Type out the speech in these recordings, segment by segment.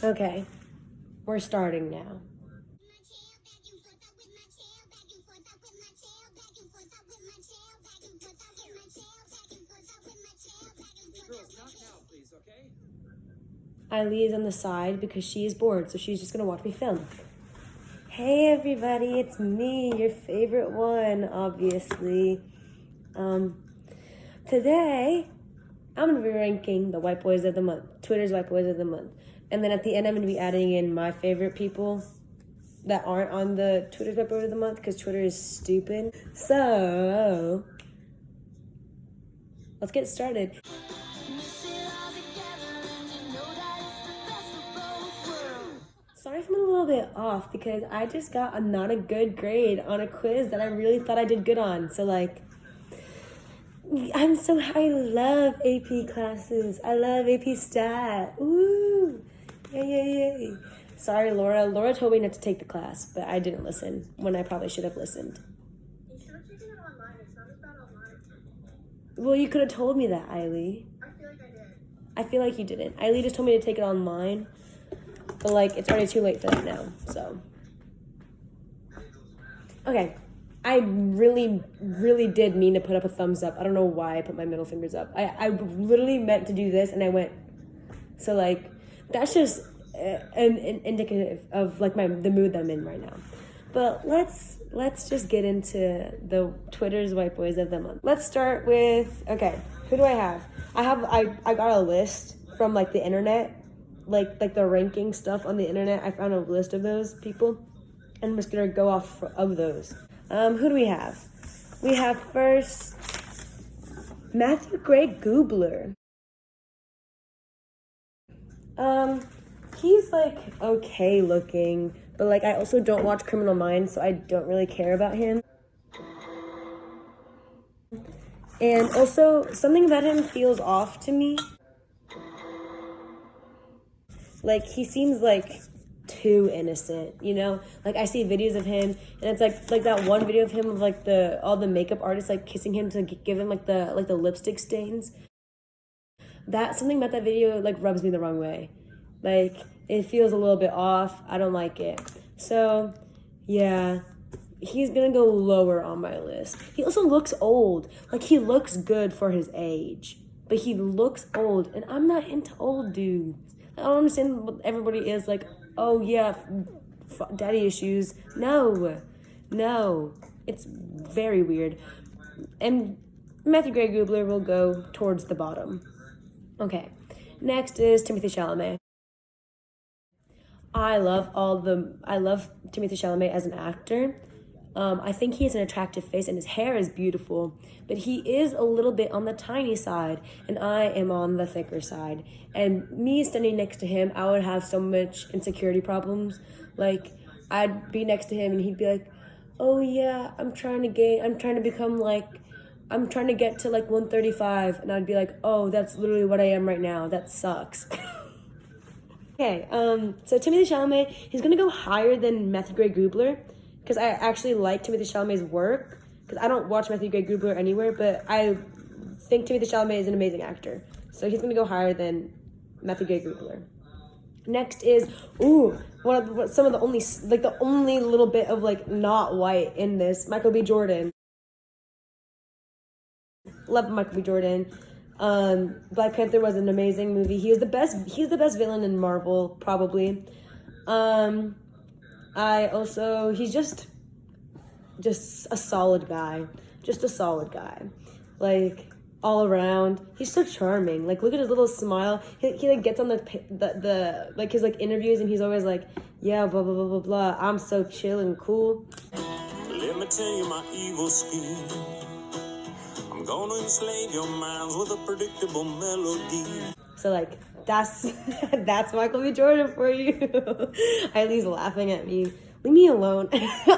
Okay, we're starting now. Eileen is on the side because she is bored, so she's just gonna watch me film. Hey everybody, it's me, your favorite one, obviously. Today, I'm gonna be ranking the white boys of the month, Twitter's white boys of the month. And then at the end, I'm gonna be adding in my favorite people that aren't on the Twitter's white boys of the month because Twitter is stupid. So, let's get started. Sorry if I'm a little bit off because I just got not a good grade on a quiz that I really thought I did good on. So I love AP classes. I love AP Stat. Ooh, yay. Sorry, Laura. Laura told me not to take the class, but I didn't listen when I probably should have listened. You should have taken it online. It's not as bad online. Well, you could have told me that, Eileen. I feel like I did. I feel like you didn't. Eileen just told me to take it online, but it's already too late for that now, so. Okay. I really, really did mean to put up a thumbs up. I don't know why I put my middle fingers up. I literally meant to do this, and I went. So, that's just an indicative of, the mood that I'm in right now. But let's just get into the Twitter's white boys of the month. Let's start with, okay, who do I have? I got a list from, the internet, the ranking stuff on the internet. I found a list of those people, and I'm just going to go off of those. Who do we have? We have first Matthew Gray Gubler. He's okay looking, but I also don't watch Criminal Minds, so I don't really care about him. And also, something about him feels off to me. He seems too innocent, you know? I see videos of him, and it's like that one video of him of all the makeup artists kissing him to give him the lipstick stains. Something about that video rubs me the wrong way. It feels a little bit off. I don't like it. So, yeah, he's gonna go lower on my list. He also looks old. He looks good for his age, but he looks old, and I'm not into old dudes. I don't understand what everybody is oh yeah, daddy issues. No, it's very weird. And Matthew Gray Gubler will go towards the bottom. Okay, next is Timothée Chalamet. I love Timothée Chalamet as an actor. I think he has an attractive face and his hair is beautiful, but he is a little bit on the tiny side, and I am on the thicker side. And me standing next to him, I would have so much insecurity problems. I'd be next to him and he'd be like, oh yeah, I'm trying to get to 135, and I'd be like, oh, that's literally what I am right now. That sucks. Okay, so Timothée Chalamet, he's gonna go higher than Matthew Gray Gubler, because I actually like Timothée Chalamet's work, because I don't watch Matthew Gray Gubler anywhere, but I think Timothée Chalamet is an amazing actor. So he's gonna go higher than Matthew Gray Gubler. Next is, some of the only little bit of not white in this, Michael B. Jordan. Love Michael B. Jordan. Black Panther was an amazing movie. He's the best villain in Marvel, probably. He's just a solid guy. All around. He's so charming. Look at his little smile. He gets on the his interviews, and he's always yeah, blah, blah, blah, blah, blah. I'm so chill and cool. Let me tell you my evil scheme. I'm gonna enslave your minds with a predictable melody. So that's Michael B. Jordan for you. Eileen's laughing at me. Leave me alone.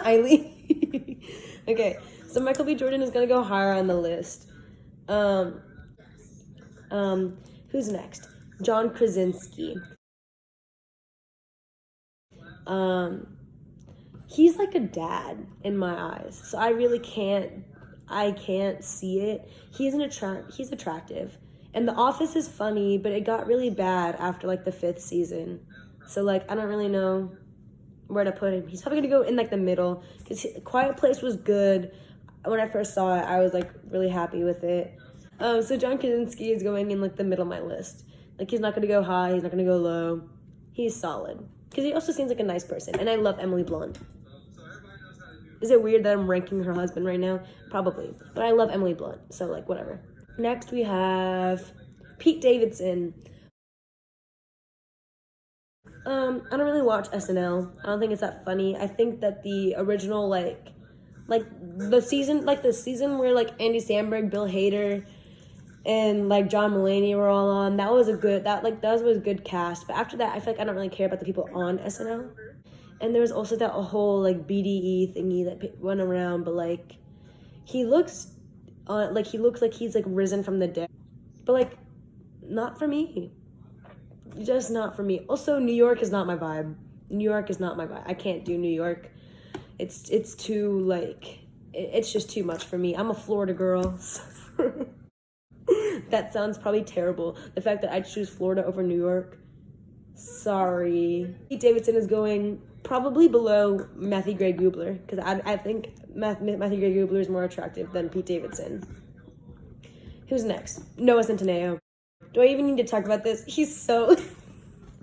Eileen. Okay, so Michael B. Jordan is gonna go higher on the list. Who's next? John Krasinski. He's like a dad in my eyes, so I really can't see it. He's attractive, and The Office is funny, but it got really bad after the 5th season. So like I don't really know where to put him. He's probably gonna go in like the middle because Quiet Place was good. When I first saw it, I was like really happy with it. So John Krasinski is going in like the middle of my list. Like he's not gonna go high, he's not gonna go low. He's solid because he also seems like a nice person, and I love Emily Blunt. Is it weird that I'm ranking her husband right now? Probably, but I love Emily Blunt, so like whatever. Next we have Pete Davidson. I don't really watch SNL. I don't think it's that funny. I think that the original like the season where like Andy Samberg, Bill Hader, and like John Mulaney were all on, that was a good cast. But after that, I feel like I don't really care about the people on SNL. And there was also that whole like BDE thingy that went around, but like he looks like he's like risen from the dead. But like not for me. Just not for me. Also, New York is not my vibe. New York is not my vibe. I can't do New York. It's too like it's just too much for me. I'm a Florida girl. That sounds probably terrible. The fact that I choose Florida over New York. Sorry. Pete Davidson is going probably below Matthew Gray Gubler because I think Matthew Gray Gubler is more attractive than Pete Davidson. Who's next? Noah Centineo. Do I even need to talk about this? He's so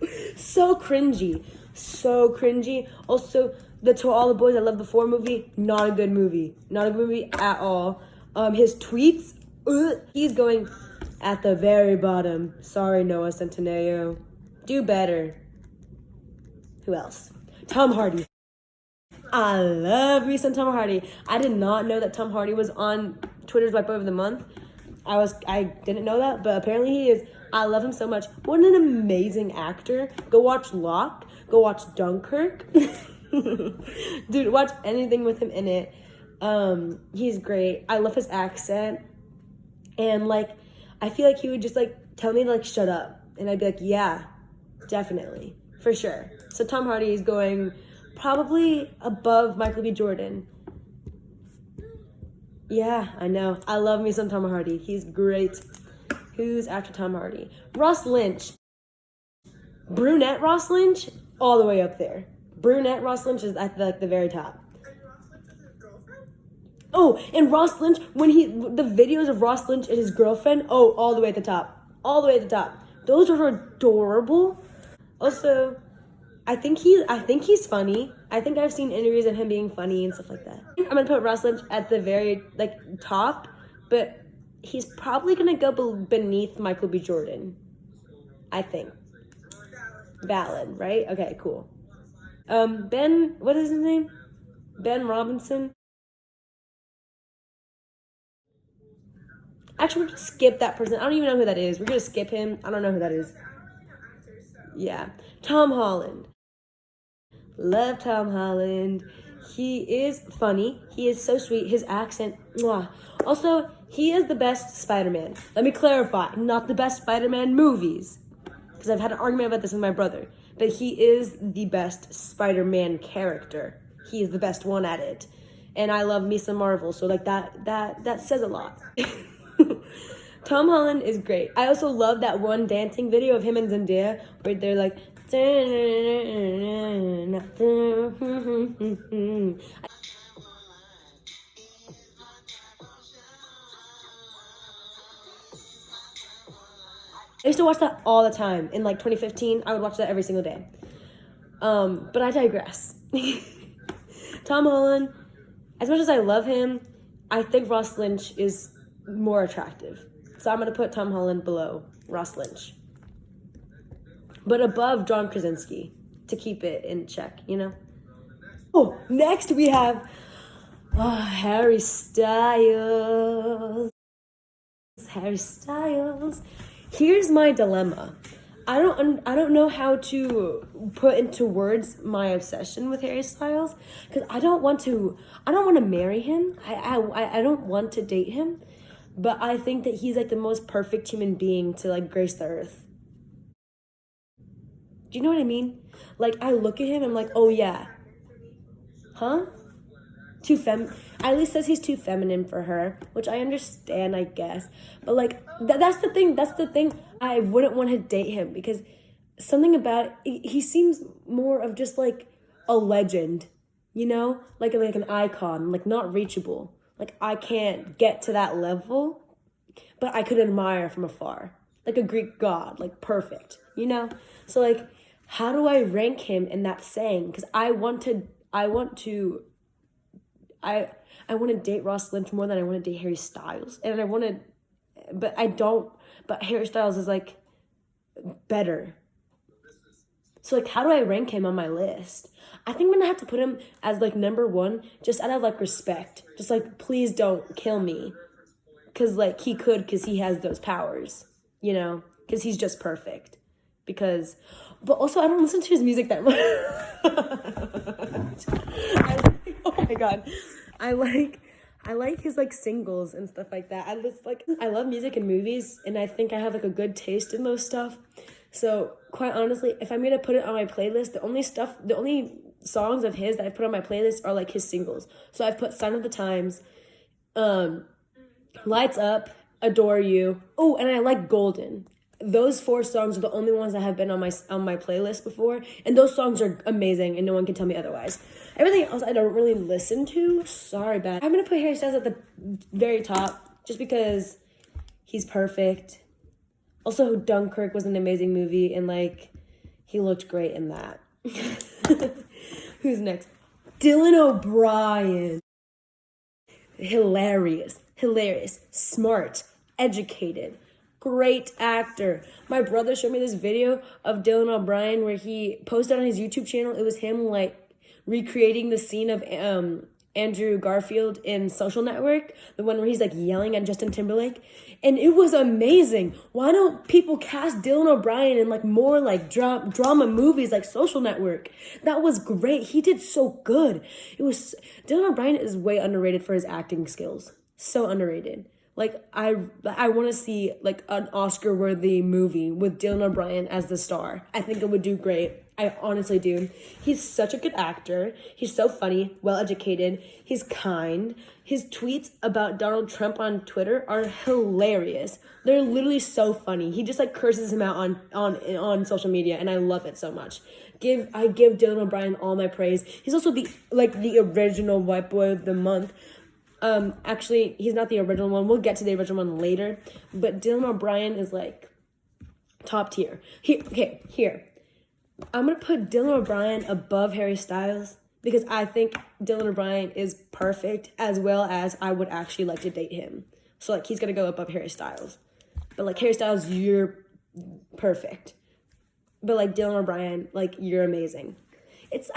cringy. So cringy. Also, the To All the Boys I Loved Before movie, not a good movie. Not a good movie at all. His tweets, he's going at the very bottom. Sorry, Noah Centineo. Do better. Who else? Tom Hardy. I love me some Tom Hardy. I did not know that Tom Hardy was on Twitter's White Boy of the Month. I didn't know that, but apparently he is. I love him so much. What an amazing actor. Go watch Locke. Go watch Dunkirk. Dude, watch anything with him in it. He's great. I love his accent. And like, I feel like he would just like tell me to like shut up. And I'd be like, yeah, definitely. For sure. So Tom Hardy is going probably above Michael B. Jordan. Yeah, I know. I love me some Tom Hardy. He's great. Who's after Tom Hardy? Ross Lynch. Brunette Ross Lynch, all the way up there. Brunette Ross Lynch is at the very top. Oh, and Ross Lynch, the videos of Ross Lynch and his girlfriend, all the way at the top. All the way at the top. Those are adorable. Also, I think he's funny. I think I've seen interviews of him being funny and stuff like that. I'm gonna put Ross Lynch at the very like top, but he's probably gonna go beneath Michael B. Jordan. I think. Valid, right? Okay, cool. Ben, what is his name? Ben Robinson. Actually, we're gonna skip that person. I don't even know who that is. We're gonna skip him. I don't know who that is. Yeah. Tom Holland. Love Tom Holland. He is funny. He is so sweet. His accent. Mwah. Also, he is the best Spider-Man. Let me clarify. Not the best Spider-Man movies. Because I've had an argument about this with my brother. But he is the best Spider-Man character. He is the best one at it. And I love me some Marvel. So like that says a lot. Tom Holland is great. I also love that one dancing video of him and Zendaya where they're like I used to watch that all the time. In like 2015, I would watch that every single day. But I digress. Tom Holland, as much as I love him, I think Ross Lynch is more attractive. So I'm going to put Tom Holland below Ross Lynch. But above John Krasinski to keep it in check, you know? Oh, next we have Harry Styles. Harry Styles. Here's my dilemma. I don't know how to put into words my obsession with Harry Styles because I don't want to marry him. I don't want to date him, but I think that he's like the most perfect human being to like grace the earth. Do you know what I mean? Like I look at him, I'm like, oh yeah, huh? At least says he's too feminine for her, which I understand, I guess. But like that's the thing. I wouldn't want to date him because something about he seems more of just like a legend, you know, like an icon, like not reachable. Like I can't get to that level, but I could admire from afar, like a Greek god, like perfect, you know. So like, how do I rank him in that saying? Because I want to I want to date Ross Lynch more than I want to date Harry Styles, and I want to, but I don't. But Harry Styles is like better. So like, how do I rank him on my list? I think I'm gonna have to put him as like number one, just out of like respect. Just like, please don't kill me, cause like he could, cause he has those powers, you know, cause he's just perfect. Because, but also I don't listen to his music that much. Oh my god, I like his like singles and stuff like that. I love music and movies, and I think I have like a good taste in those stuff. So quite honestly, if I'm gonna put it on my playlist, the only songs of his that I put on my playlist are like his singles. So I've put Sign of the Times, Lights Up, Adore You. Oh, and I like Golden. Those 4 songs are the only ones that have been on my playlist before, and those songs are amazing, and no one can tell me otherwise. Everything else I don't really listen to. Sorry, bad. I'm gonna put Harry Styles at the very top just because he's perfect. Also, Dunkirk was an amazing movie, and like he looked great in that. Who's next? Dylan O'Brien. Hilarious, smart, educated. Great actor. My brother showed me this video of Dylan O'Brien where he posted on his YouTube channel. It was him like recreating the scene of Andrew Garfield in Social Network, the one where he's like yelling at Justin Timberlake, and it was amazing. Why don't people cast Dylan O'Brien in like more like drama movies like Social Network? That was great. He did so good. Dylan O'Brien is way underrated for his acting skills. So underrated. Like, I want to see, like, an Oscar-worthy movie with Dylan O'Brien as the star. I think it would do great. I honestly do. He's such a good actor. He's so funny, well-educated. He's kind. His tweets about Donald Trump on Twitter are hilarious. They're literally so funny. He just, like, curses him out on social media, and I love it so much. I give Dylan O'Brien all my praise. He's also the original white boy of the month. Actually, he's not the original one. We'll get to the original one later. But Dylan O'Brien is, like, top tier. Here. I'm going to put Dylan O'Brien above Harry Styles because I think Dylan O'Brien is perfect, as well as I would actually like to date him. So, like, he's going to go above Harry Styles. But, like, Harry Styles, you're perfect. But, like, Dylan O'Brien, like, you're amazing. It's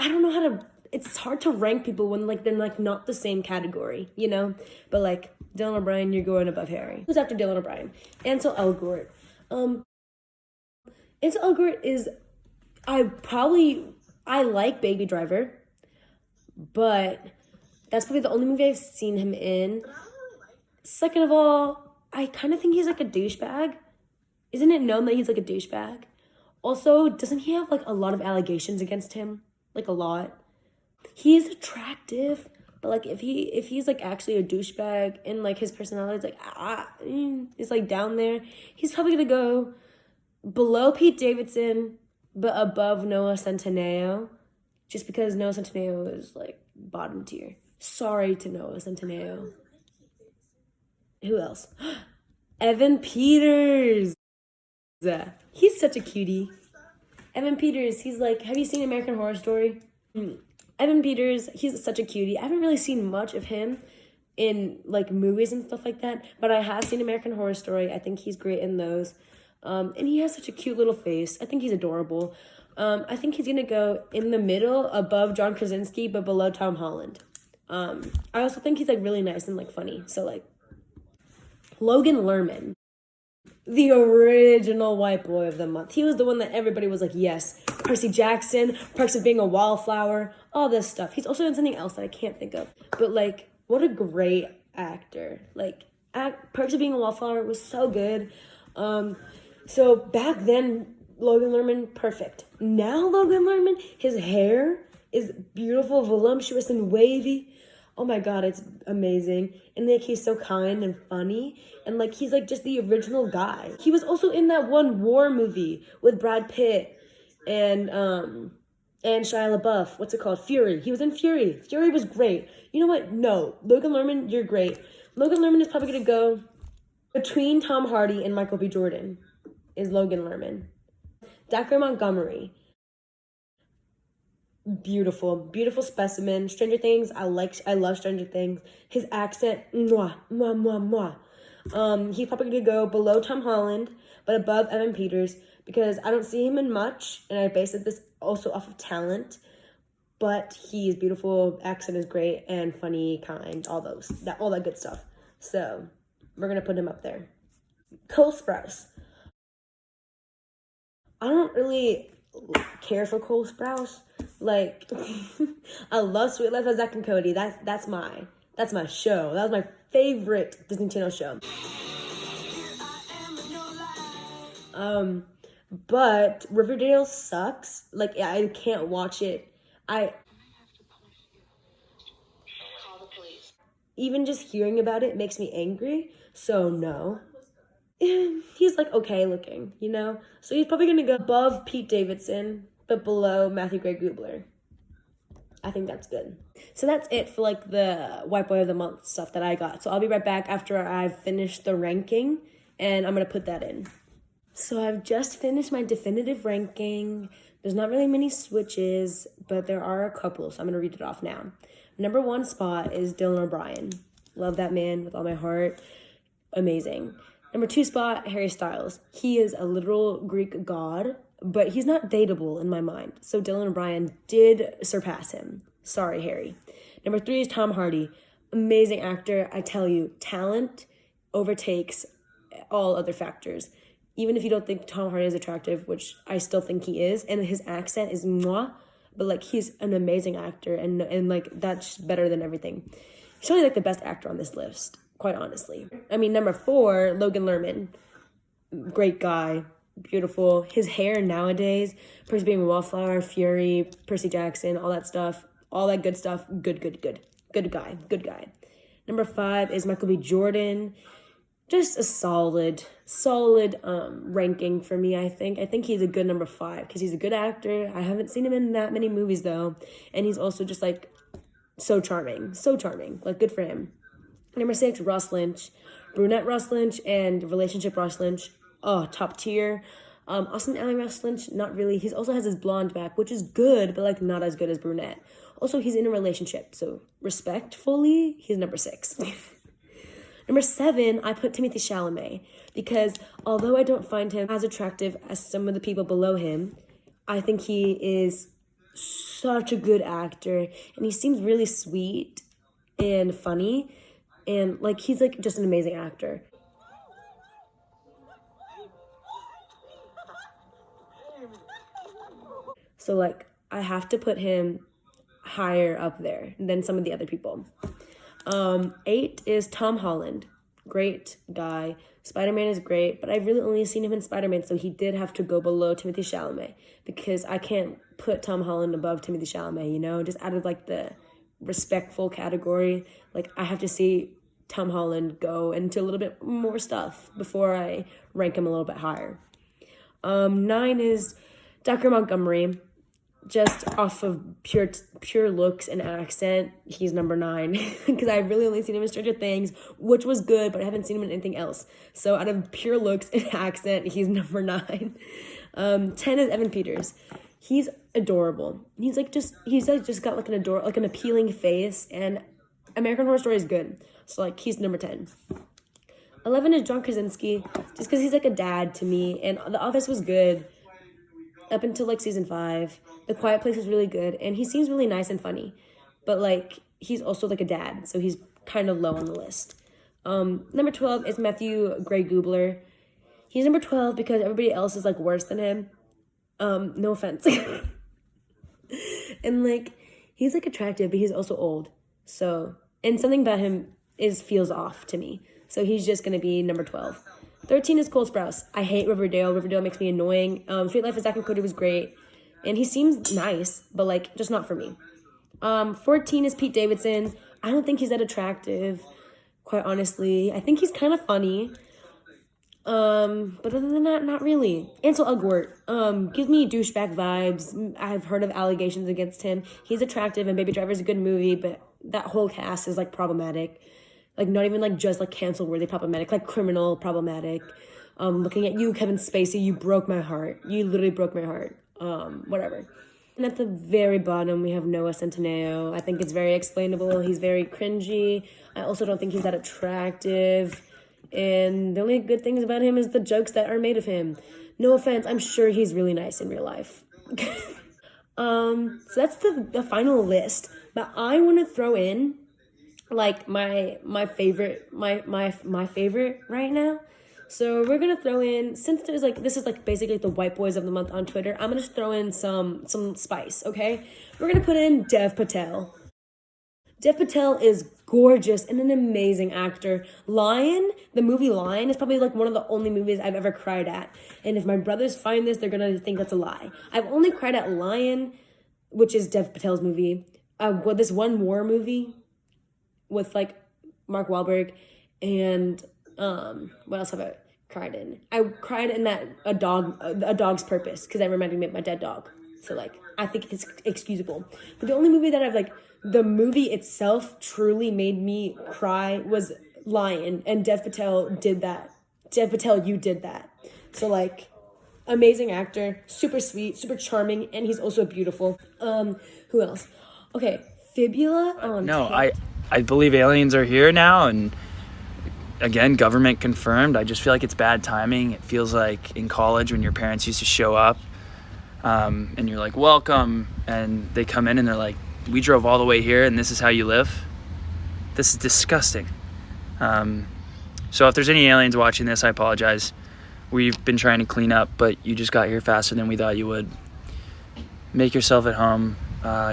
hard to rank people when, like, they're, like, not the same category, you know? But, like, Dylan O'Brien, you're going above Harry. Who's after Dylan O'Brien? Ansel Elgort. Ansel Elgort is... I like Baby Driver, but that's probably the only movie I've seen him in. Second of all, I kind of think he's, like, a douchebag. Isn't it known that he's, like, a douchebag? Also, doesn't he have, like, a lot of allegations against him? Like, a lot. He's attractive, but like if he's like actually a douchebag and like his personality is like it's like down there, he's probably gonna go below Pete Davidson but above Noah Centineo, just because Noah Centineo is like bottom tier. Sorry to Noah Centineo. Who else? Evan Peters. He's such a cutie. Evan Peters, he's like, have you seen American Horror Story? Evan Peters, he's such a cutie. I haven't really seen much of him in, like, movies and stuff like that, but I have seen American Horror Story. I think he's great in those. And he has such a cute little face. I think he's adorable. I think he's going to go in the middle above John Krasinski, but below Tom Holland. I also think he's, like, really nice and, like, funny. So, like, Logan Lerman. The original white boy of the month. He was the one that everybody was like, yes. Percy Jackson, Perks of Being a Wallflower, all this stuff. He's also in something else that I can't think of. But, like, what a great actor. Like, Perks of Being a Wallflower was so good. So, back then, Logan Lerman, perfect. Now, Logan Lerman, his hair is beautiful, voluptuous, and wavy. Oh my god, it's amazing. And like he's so kind and funny. And like he's like just the original guy. He was also in that one war movie with Brad Pitt. and Shia LaBeouf. What's it called? Fury. He was in Fury. Fury was great. You know what? No. Logan Lerman, you're great. Logan Lerman is probably going to go between Tom Hardy and Michael B. Jordan is Logan Lerman. Dacre Montgomery. Beautiful. Beautiful specimen. Stranger Things. I love Stranger Things. His accent. Mwah. Mwah, mwah, mwah. He's probably going to go below Tom Holland, but above Evan Peters, because I don't see him in much, and I base this also off of talent, but he's beautiful, accent is great, and funny, kind, all that good stuff. So we're gonna put him up there. Cole Sprouse. I don't really care for Cole Sprouse. Like, I love Sweet Life of Zack and Cody. That's my show. That was my favorite Disney Channel show. But Riverdale sucks. Like, I can't watch it. Even just hearing about it makes me angry. So no. He's like okay looking, you know? So he's probably gonna go above Pete Davidson, but below Matthew Gray Gubler. I think that's good. So that's it for like the White Boy of the Month stuff that I got. So I'll be right back after I've finished the ranking, and I'm gonna put that in. So I've just finished my definitive ranking. There's not really many switches, but there are a couple, so I'm going to read it off now. Number 1 spot is Dylan O'Brien. Love that man with all my heart. Amazing. Number 2 spot, Harry Styles. He is a literal Greek god, but he's not dateable in my mind. So Dylan O'Brien did surpass him. Sorry, Harry. Number 3 is Tom Hardy. Amazing actor. I tell you, talent overtakes all other factors. Even if you don't think Tom Hardy is attractive, which I still think he is, and his accent is mwah, but like he's an amazing actor, and like that's better than everything. He's probably like the best actor on this list, quite honestly. I mean, number 4, Logan Lerman, great guy, beautiful. His hair nowadays, Percy being Wallflower, Fury, Percy Jackson, all that stuff, all that good stuff. Good guy. Number 5 is Michael B. Jordan. Just a solid ranking for me, I think. I think he's a good number 5 because he's a good actor. I haven't seen him in that many movies, though. And he's also just, like, so charming. Like, good for him. Number 6, Ross Lynch. Brunette Ross Lynch and relationship Ross Lynch. Oh, top tier. Austin Allen Ross Lynch, not really. He also has his blonde back, which is good, but, like, not as good as Brunette. Also, he's in a relationship, so respectfully, he's number 6. Number 7, I put Timothée Chalamet because although I don't find him as attractive as some of the people below him, I think he is such a good actor and he seems really sweet and funny and like he's like just an amazing actor. So like I have to put him higher up there than some of the other people. 8 is Tom Holland. Great guy. Spider-Man is great, but I've really only seen him in Spider-Man, so he did have to go below Timothée Chalamet because I can't put Tom Holland above Timothée Chalamet, you know, just out of like the respectful category. Like I have to see Tom Holland go into a little bit more stuff before I rank him a little bit higher. 9 is Dacre Montgomery. Just off of pure looks and accent, he's number 9 because I've really only seen him in Stranger Things, which was good, but I haven't seen him in anything else. So out of pure looks and accent, he's number 9. 10 is Evan Peters. He's adorable. He's just got like an appealing face, and American Horror Story is good. So like he's number 10. 11 is John Krasinski, just because he's like a dad to me, and The Office was good up until like season 5. The Quiet Place is really good, and he seems really nice and funny, but like he's also like a dad, so he's kind of low on the list. Number 12 is Matthew Gray Gubler. He's number 12 because everybody else is like worse than him. No offense. And like he's like attractive, but he's also old. So, and something about him feels off to me. So he's just gonna be number 12. 13 is Cole Sprouse. I hate Riverdale. Riverdale makes me annoying. Sweet Life of Zack and Cody was great. And he seems nice, but, like, just not for me. 14 is Pete Davidson. I don't think he's that attractive, quite honestly. I think he's kind of funny. But other than that, not really. Ansel Elgort, gives me douchebag vibes. I've heard of allegations against him. He's attractive, and Baby Driver's a good movie, but that whole cast is like problematic. Like not even like just like cancel-worthy problematic, like criminal problematic. Looking at you, Kevin Spacey, you broke my heart. You literally broke my heart. Whatever. And at the very bottom, we have Noah Centineo. I think it's very explainable. He's very cringy. I also don't think he's that attractive. And the only good things about him is the jokes that are made of him. No offense, I'm sure he's really nice in real life. So that's the final list. But I want to throw in like my favorite right now. So we're gonna throw in, since there's like, this is like basically the white boys of the month on Twitter, I'm gonna throw in some spice, okay? We're gonna put in Dev Patel. Dev Patel is gorgeous and an amazing actor. Lion, the movie Lion, is probably like one of the only movies I've ever cried at. And if my brothers find this, they're gonna think that's a lie. I've only cried at Lion, which is Dev Patel's movie. This one war movie with like Mark Wahlberg, and what else have I cried in? I cried in that A Dog's Purpose, because that reminded me of my dead dog. So like I think it's excusable. But the only movie that I've like, the movie itself truly made me cry was Lion, and Dev Patel did that. Dev Patel, you did that. So like, amazing actor, super sweet, super charming, and he's also beautiful. Who else? Okay, Fibula on No, I believe aliens are here now, and again, government confirmed. I just feel like it's bad timing. It feels like in college when your parents used to show up, and you're like, welcome, and they come in and they're like, we drove all the way here and this is how you live. This is disgusting. So if there's any aliens watching this, I apologize. We've been trying to clean up, but you just got here faster than we thought you would. Make yourself at home.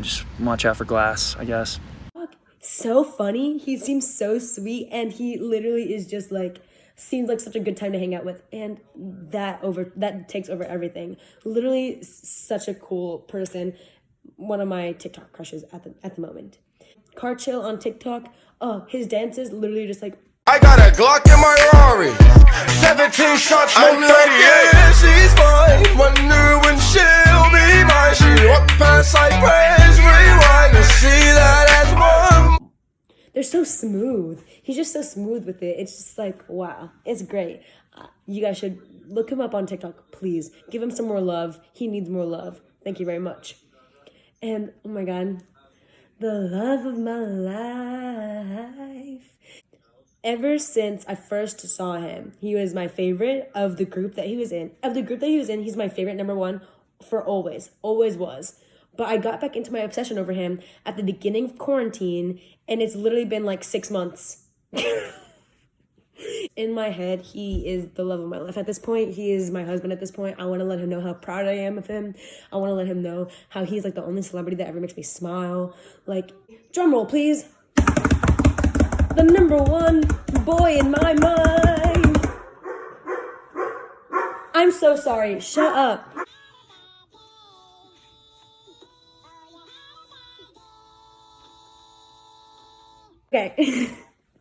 Just watch out for glass, I guess. So funny. He seems so sweet, and he literally is just like, seems like such a good time to hang out with, and that takes over everything. Literally such a cool person. One of my TikTok crushes at the moment. Car Chill on TikTok. Oh, his dances literally just like, I got a Glock in my Rari, 17 shots, I'm 38. Yeah, she's mine. Wonder when she'll be mine. She walk past like praise, rewind and see that as one. they're so smooth. He's just so smooth with it. It's just like, wow, it's great. You guys should look him up on TikTok, please. Give him some more love. He needs more love. Thank you very much. And oh my God, the love of my life. Ever since I first saw him, he was my favorite of the group that he was in. He's my favorite number one for always was. But I got back into my obsession over him at the beginning of quarantine, and it's literally been like 6 months. In my head, he is the love of my life. At this point, he is my husband at this point. I want to let him know how proud I am of him. I want to let him know how he's like the only celebrity that ever makes me smile. Like, drum roll, please. The number one boy in my mind. I'm so sorry. Shut up. Okay.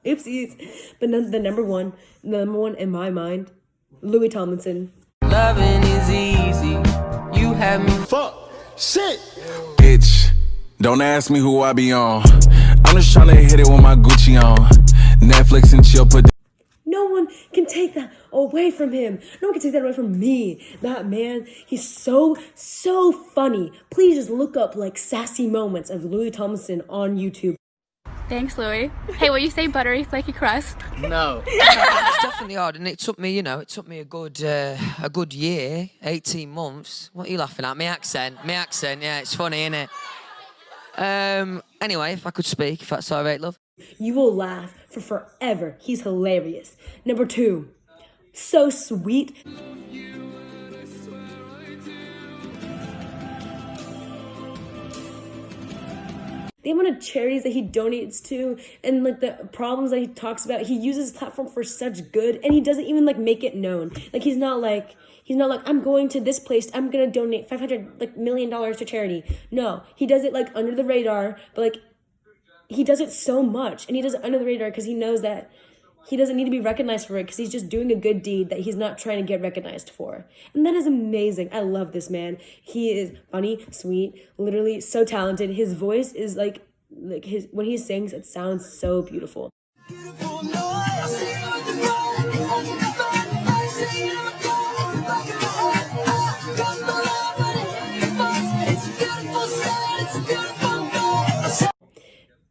Oopsies. But the number one in my mind, Louis Tomlinson. Loving is easy. You have me. Fuck, shit. Bitch, don't ask me who I be on. I'm just trying to hit it with my Gucci on. Netflix and chill, put. No one can take that away from him. No one can take that away from me. That man, he's so funny. Please just look up like sassy moments of Louis Tomlinson on YouTube. Thanks, Louis. Hey, will you say buttery, flaky crust? No. It's definitely hard, and it took me a good year, 18 months. What are you laughing at? My accent, yeah, it's funny, isn't it? Anyway, if I could speak, if that's all right, love. You will laugh for forever. He's hilarious. Number 2, so sweet. The amount of charities that he donates to and like the problems that he talks about, he uses his platform for such good, and he doesn't even like make it known. Like he's not like I'm going to this place, I'm gonna donate $500 million to charity. No, he does it like under the radar, but like he does it so much, and he does it under the radar because he knows that he doesn't need to be recognized for it because he's just doing a good deed that he's not trying to get recognized for. And that is amazing. I love this man. He is funny, sweet, literally so talented. His voice is like his when he sings, it sounds so beautiful.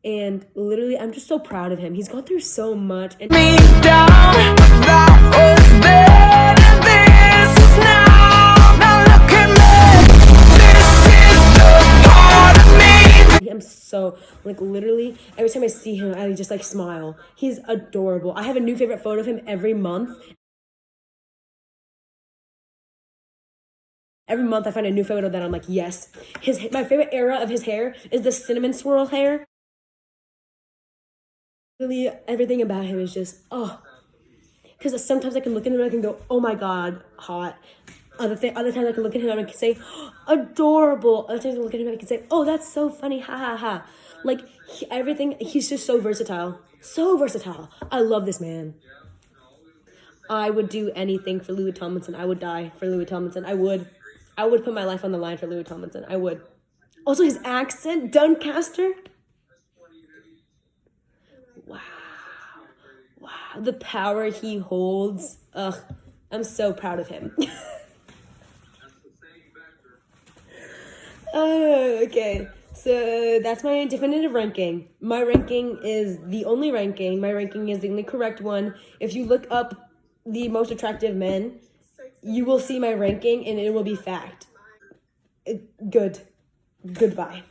And literally, I'm just so proud of him. He's gone through so much. And I'm so, like, literally, every time I see him, I just, like, smile. He's adorable. I have a new favorite photo of him every month. Every month, I find a new photo that I'm like, yes. My favorite era of his hair is the cinnamon swirl hair. Really, everything about him is just, oh. Because sometimes I can look at him and I can go, oh my God, hot. Other times I can look at him and I can say, adorable. Other times I look at him and I can say, oh, that's so funny, ha ha ha. Like, he's just so versatile. So versatile. I love this man. I would do anything for Louis Tomlinson. I would die for Louis Tomlinson. I would put my life on the line for Louis Tomlinson. I would. Also, his accent, Doncaster. Wow. The power he holds. Ugh. I'm so proud of him. Okay. So that's my definitive ranking. My ranking is the only ranking. My ranking is the only correct one. If you look up the most attractive men, you will see my ranking and it will be fact. Goodbye.